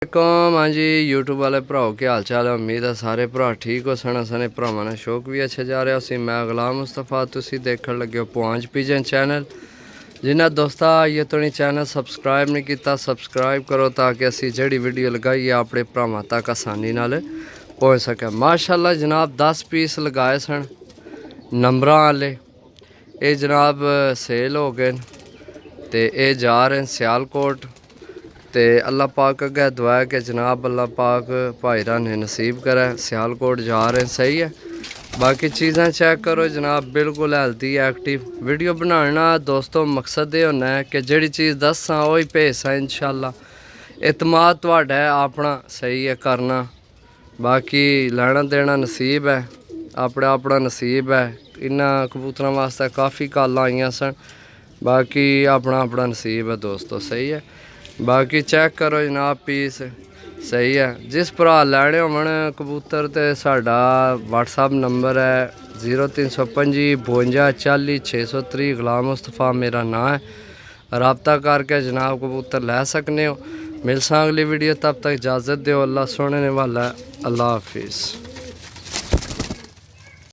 हाँ जी यूट्यूब वाले भराओ क्या हाल चाल है। उम्मीद है सारे भरा ठीक हो सन। सने भरावां ने शौक भी अच्छे जा रहा सी। मैं गुलाम मुस्तफा तुसी देखने लगे हो पहुँच पिजन चैनल। जिन्हें दोस्ता ये तो नहीं चैनल सब्सक्राइब नहीं किया सब्सक्राइब करो ताकि असी जड़ी वीडियो लगाइए अपने भरावां तक आसानी नाल पहुँच सके। माशाल्लाह जनाब 10 पीस लगाए सन नंबर वाले। ये जनाब सेल हो गए तो ये जा रहे हैं सियालकोट। तो अल्लाह पाक अगे दुआ है कि जनाब अल्लाह पाक भाईरा ने नसीब करे। सियालकोट जा रहे हैं सही है। बाकी चीज़ें चेक करो जनाब बिल्कुल हेल्थी एक्टिव। वीडियो बनाना दोस्तों मकसद ये होना है कि जिहड़ी चीज़ दसा वही भेजा इंशाअल्लाह। एतमाद तुहाडा है अपना सही है करना। बाकी लेना देना नसीब है अपना अपना नसीब है। इन्हां कबूतरों वास्ते काफ़ी कॉलां आईयां सन। बाकी अपना अपना नसीब है दोस्तों सही है। बाकी चेक करो जनाब पीस सही है। जिस भरा लैने होवन कबूतर तो साडा व्हाट्सअप नंबर है 0325 52 40 630। गुलाम मुस्तफा मेरा नाम है। रबता करके जनाब कबूतर लै सकने हो। मिलसा अगली वीडियो तब तक इजाज़त दो। अल्लाह सोने वाला है। अल्लाह हाफिज़।